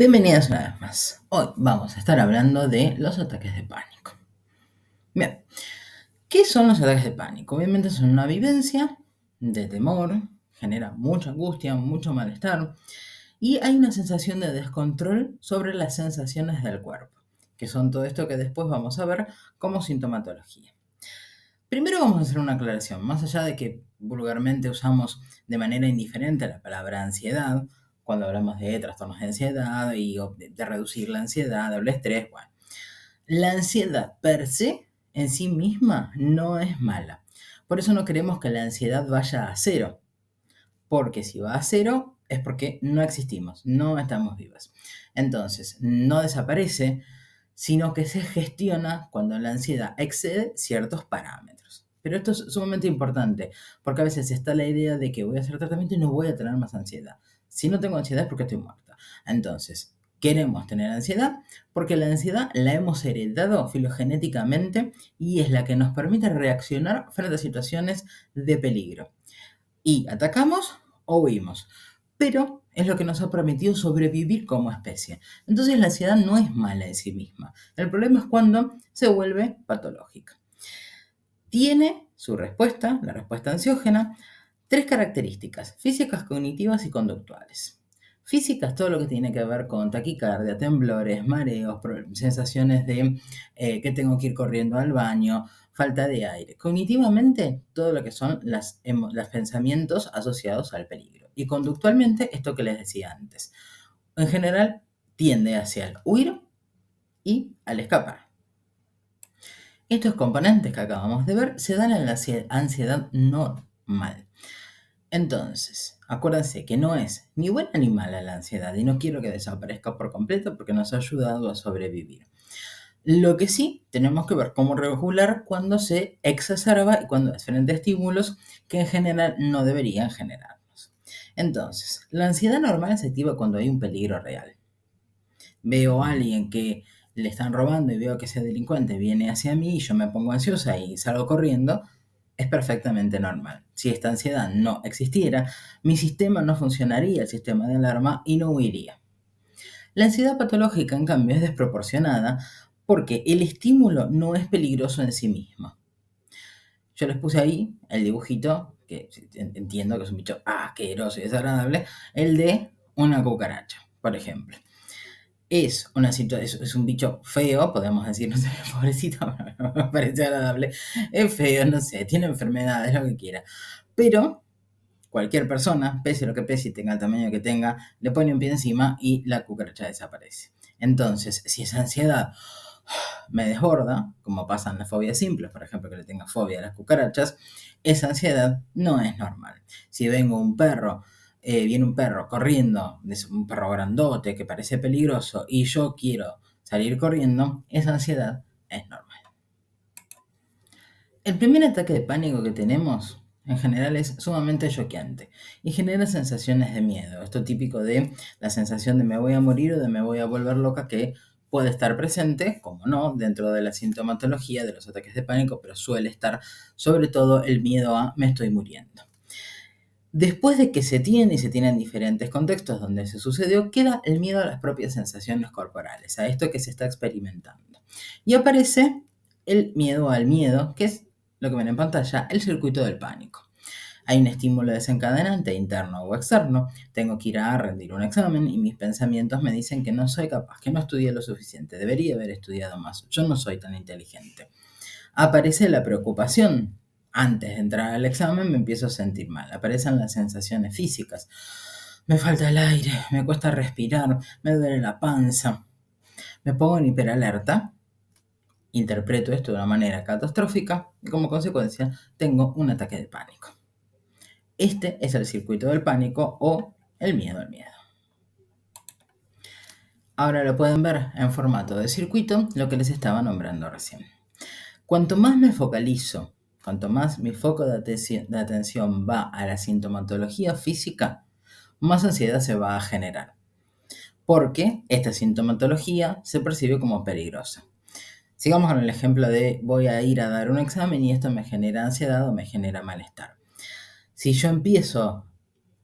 Bienvenidas una vez más. Hoy vamos a estar hablando de los ataques de pánico. Bien, ¿qué son los ataques de pánico? Obviamente son una vivencia de temor, genera mucha angustia, mucho malestar y hay una sensación de descontrol sobre las sensaciones del cuerpo, que son todo esto que después vamos a ver como sintomatología. Primero vamos a hacer una aclaración, más allá de que vulgarmente usamos de manera indiferente la palabra ansiedad, cuando hablamos de trastornos de ansiedad y de reducir la ansiedad o el estrés, bueno, la ansiedad per se en sí misma no es mala. Por eso no queremos que la ansiedad vaya a cero, porque si va a cero es porque no existimos, no estamos vivas. Entonces, no desaparece, sino que se gestiona cuando la ansiedad excede ciertos parámetros. Pero esto es sumamente importante, porque a veces está la idea de que voy a hacer tratamiento y no voy a tener más ansiedad. Si no tengo ansiedad es porque estoy muerta. Entonces, queremos tener ansiedad porque la ansiedad la hemos heredado filogenéticamente y es la que nos permite reaccionar frente a situaciones de peligro. Y atacamos o huimos. Pero es lo que nos ha permitido sobrevivir como especie. Entonces la ansiedad no es mala en sí misma. El problema es cuando se vuelve patológica. Tiene su respuesta, la respuesta ansiógena, tres características: físicas, cognitivas y conductuales. Físicas, todo lo que tiene que ver con taquicardia, temblores, mareos, sensaciones de que tengo que ir corriendo al baño, falta de aire. Cognitivamente, todo lo que son los pensamientos asociados al peligro. Y conductualmente, esto que les decía antes. En general, tiende hacia el huir y al escapar. Estos componentes que acabamos de ver se dan en la ansiedad normal. Entonces, acuérdense que no es ni buena ni mala la ansiedad y no quiero que desaparezca por completo porque nos ha ayudado a sobrevivir. Lo que sí tenemos que ver cómo regular cuando se exacerba y cuando hay diferentes estímulos que en general no deberían generarnos. Entonces, la ansiedad normal se activa cuando hay un peligro real. Veo a alguien que le están robando y veo que ese delincuente viene hacia mí y yo me pongo ansiosa y salgo corriendo, es perfectamente normal. Si esta ansiedad no existiera, mi sistema no funcionaría, el sistema de alarma, y no huiría. La ansiedad patológica, en cambio, es desproporcionada porque el estímulo no es peligroso en sí mismo. Yo les puse ahí el dibujito, que entiendo que es un bicho asqueroso y desagradable, el de una cucaracha, por ejemplo. Es un bicho feo, podemos decir, no sé, pobrecito, me parece agradable. Es feo, no sé, tiene enfermedades, lo que quiera. Pero cualquier persona, pese a lo que pese y tenga el tamaño que tenga, le pone un pie encima y la cucaracha desaparece. Entonces, si esa ansiedad me desborda, como pasa en las fobias simples, por ejemplo, que le tenga fobia a las cucarachas, esa ansiedad no es normal. Si viene un perro corriendo, es un perro grandote que parece peligroso y yo quiero salir corriendo, esa ansiedad es normal. El primer ataque de pánico que tenemos en general es sumamente choqueante y genera sensaciones de miedo. Esto típico de la sensación de me voy a morir o de me voy a volver loca, que puede estar presente, como no, dentro de la sintomatología de los ataques de pánico, pero suele estar sobre todo el miedo a me estoy muriendo. Después de que se tiene y se tiene en diferentes contextos donde se sucedió, queda el miedo a las propias sensaciones corporales, a esto que se está experimentando. Y aparece el miedo al miedo, que es lo que ven en pantalla, el circuito del pánico. Hay un estímulo desencadenante interno o externo, tengo que ir a rendir un examen y mis pensamientos me dicen que no soy capaz, que no estudié lo suficiente, debería haber estudiado más, yo no soy tan inteligente. Aparece la preocupación. Antes de entrar al examen me empiezo a sentir mal, aparecen las sensaciones físicas. Me falta el aire, me cuesta respirar, me duele la panza. Me pongo en hiperalerta, interpreto esto de una manera catastrófica y como consecuencia tengo un ataque de pánico. Este es el circuito del pánico o el miedo al miedo. Ahora lo pueden ver en formato de circuito, lo que les estaba nombrando recién. Cuanto más me focalizo, cuanto más mi foco de atención va a la sintomatología física, más ansiedad se va a generar, porque esta sintomatología se percibe como peligrosa. Sigamos con el ejemplo de voy a ir a dar un examen y esto me genera ansiedad o me genera malestar. Si yo empiezo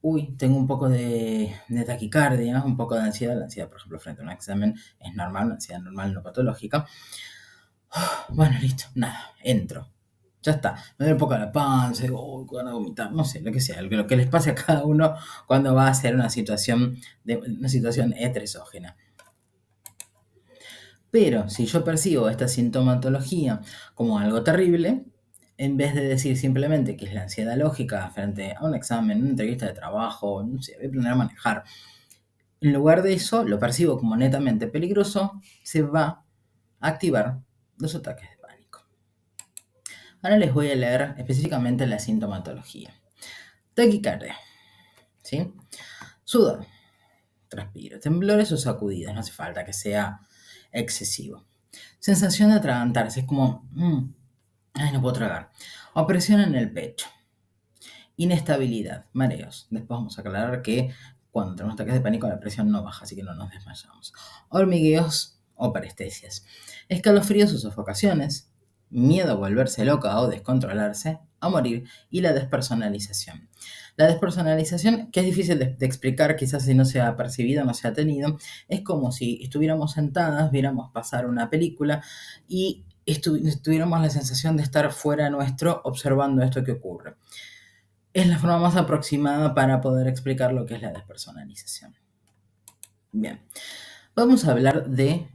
uy, tengo un poco de taquicardia, un poco de ansiedad. La ansiedad, por ejemplo, frente a un examen es normal, una ansiedad normal, no patológica. Bueno, listo, nada, entro. Ya está, me duele un poco la panza, digo, uy, cuando vomitar, no sé, lo que sea, lo que les pase a cada uno cuando va a hacer una situación estresógena. Pero si yo percibo esta sintomatología como algo terrible, en vez de decir simplemente que es la ansiedad lógica frente a un examen, una entrevista de trabajo, no sé, voy a planear manejar, en lugar de eso lo percibo como netamente peligroso, se va a activar los ataques de pánico. Ahora les voy a leer específicamente la sintomatología. Taquicardia, ¿sí? Sudor, transpiro, temblores o sacudidas, no hace falta que sea excesivo. Sensación de atragantarse, es como, ay, no puedo tragar. Opresión en el pecho. Inestabilidad, mareos. Después vamos a aclarar que cuando tenemos ataques de pánico la presión no baja, así que no nos desmayamos. Hormigueos o parestesias. Escalofríos o sofocaciones. Miedo a volverse loca o descontrolarse, a morir. Y la despersonalización. La despersonalización, que es difícil de explicar, quizás si no se ha percibido, no se ha tenido, es como si estuviéramos sentadas, viéramos pasar una película y tuviéramos la sensación de estar fuera nuestro observando esto que ocurre. Es la forma más aproximada para poder explicar lo que es la despersonalización. Bien, vamos a hablar de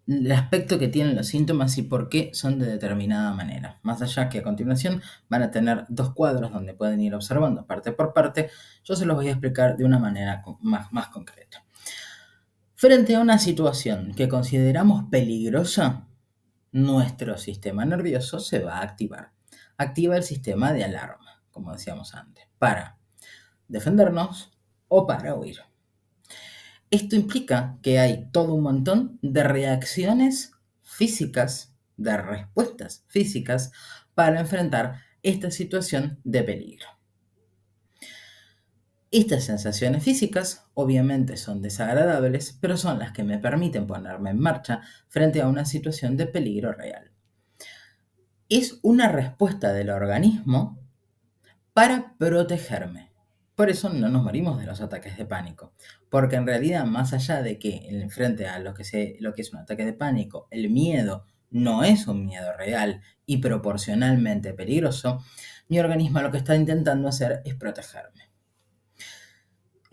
el aspecto que tienen los síntomas y por qué son de determinada manera. Más allá que a continuación van a tener dos cuadros donde pueden ir observando parte por parte, yo se los voy a explicar de una manera más concreta. Frente a una situación que consideramos peligrosa, nuestro sistema nervioso se va a activar. Activa el sistema de alarma, como decíamos antes, para defendernos o para huir. Esto implica que hay todo un montón de reacciones físicas, de respuestas físicas para enfrentar esta situación de peligro. Estas sensaciones físicas obviamente son desagradables, pero son las que me permiten ponerme en marcha frente a una situación de peligro real. Es una respuesta del organismo para protegerme. Por eso no nos morimos de los ataques de pánico, porque en realidad, más allá de que frente a lo que es un ataque de pánico, el miedo no es un miedo real y proporcionalmente peligroso, mi organismo lo que está intentando hacer es protegerme.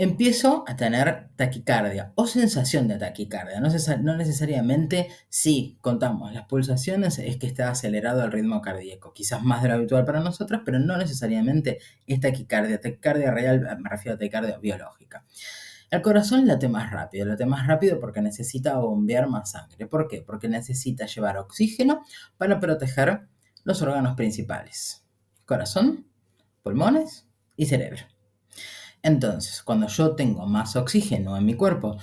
Empiezo a tener taquicardia o sensación de taquicardia. No necesariamente si contamos las pulsaciones es que está acelerado el ritmo cardíaco. Quizás más de lo habitual para nosotros, pero no necesariamente es taquicardia. Taquicardia real, me refiero a taquicardia biológica. El corazón late más rápido porque necesita bombear más sangre. ¿Por qué? Porque necesita llevar oxígeno para proteger los órganos principales. Corazón, pulmones y cerebro. Entonces, cuando yo tengo más oxígeno en mi cuerpo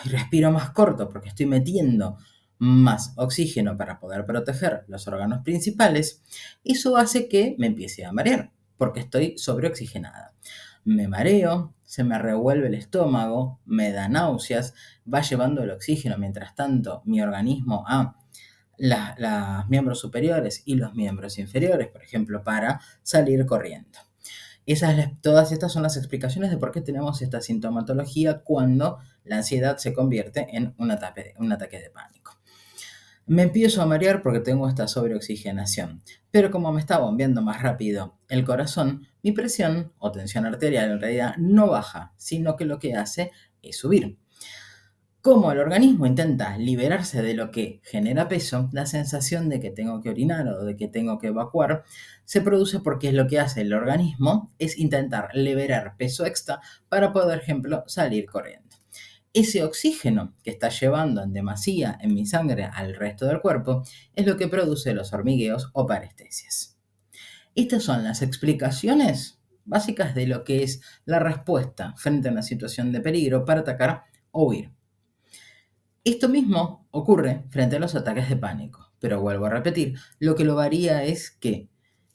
y respiro más corto porque estoy metiendo más oxígeno para poder proteger los órganos principales, eso hace que me empiece a marear porque estoy sobreoxigenada. Me mareo, se me revuelve el estómago, me da náuseas, va llevando el oxígeno mientras tanto mi organismo a los miembros superiores y los miembros inferiores, por ejemplo, para salir corriendo. Todas estas son las explicaciones de por qué tenemos esta sintomatología cuando la ansiedad se convierte en un ataque de pánico. Me empiezo a marear porque tengo esta sobreoxigenación, pero como me está bombeando más rápido el corazón, mi presión o tensión arterial en realidad no baja, sino que lo que hace es subir. Como el organismo intenta liberarse de lo que genera peso, la sensación de que tengo que orinar o de que tengo que evacuar se produce porque lo que hace el organismo es intentar liberar peso extra para poder, por ejemplo, salir corriendo. Ese oxígeno que está llevando en demasía en mi sangre al resto del cuerpo es lo que produce los hormigueos o parestesias. Estas son las explicaciones básicas de lo que es la respuesta frente a una situación de peligro para atacar o huir. Esto mismo ocurre frente a los ataques de pánico, pero vuelvo a repetir, lo que lo varía es que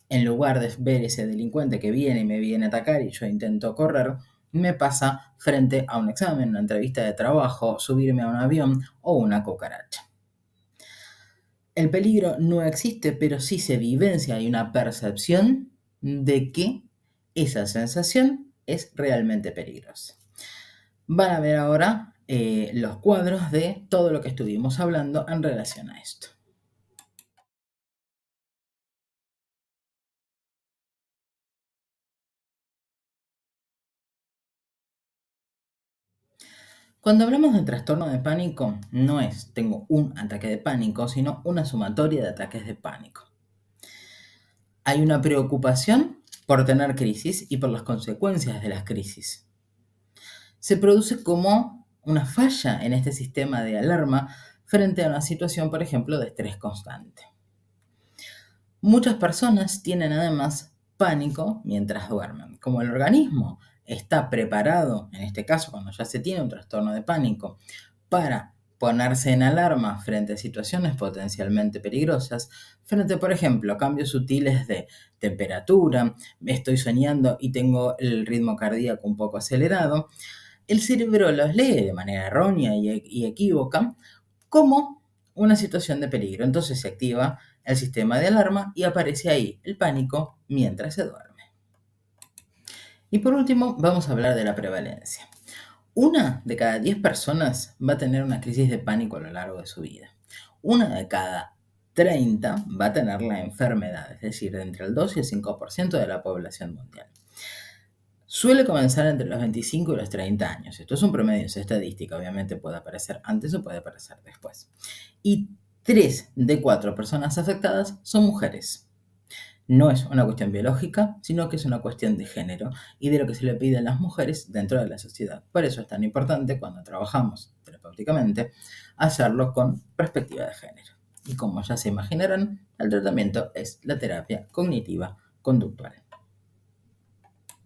en lugar de ver ese delincuente que viene y me viene a atacar y yo intento correr, me pasa frente a un examen, una entrevista de trabajo, subirme a un avión o una cucaracha. El peligro no existe, pero sí se vivencia, hay una percepción de que esa sensación es realmente peligrosa. Van a ver ahora los cuadros de todo lo que estuvimos hablando en relación a esto. Cuando hablamos de trastorno de pánico, no es tengo un ataque de pánico, sino una sumatoria de ataques de pánico. Hay una preocupación por tener crisis y por las consecuencias de las crisis. Se produce como una falla en este sistema de alarma frente a una situación, por ejemplo, de estrés constante. Muchas personas tienen además pánico mientras duermen. Como el organismo está preparado, en este caso cuando ya se tiene un trastorno de pánico, para ponerse en alarma frente a situaciones potencialmente peligrosas, frente, por ejemplo, a cambios sutiles de temperatura, estoy soñando y tengo el ritmo cardíaco un poco acelerado, el cerebro los lee de manera errónea y equívoca como una situación de peligro. Entonces se activa el sistema de alarma y aparece ahí el pánico mientras se duerme. Y por último, vamos a hablar de la prevalencia. Una de cada 10 personas va a tener una crisis de pánico a lo largo de su vida. Una de cada 30 va a tener la enfermedad, es decir, entre el 2 y el 5% de la población mundial. Suele comenzar entre los 25 y los 30 años. Esto es un promedio, es estadística, obviamente puede aparecer antes o puede aparecer después. Y 3 de 4 personas afectadas son mujeres. No es una cuestión biológica, sino que es una cuestión de género y de lo que se le pide a las mujeres dentro de la sociedad. Por eso es tan importante cuando trabajamos terapéuticamente hacerlo con perspectiva de género. Y como ya se imaginarán, el tratamiento es la terapia cognitiva conductual.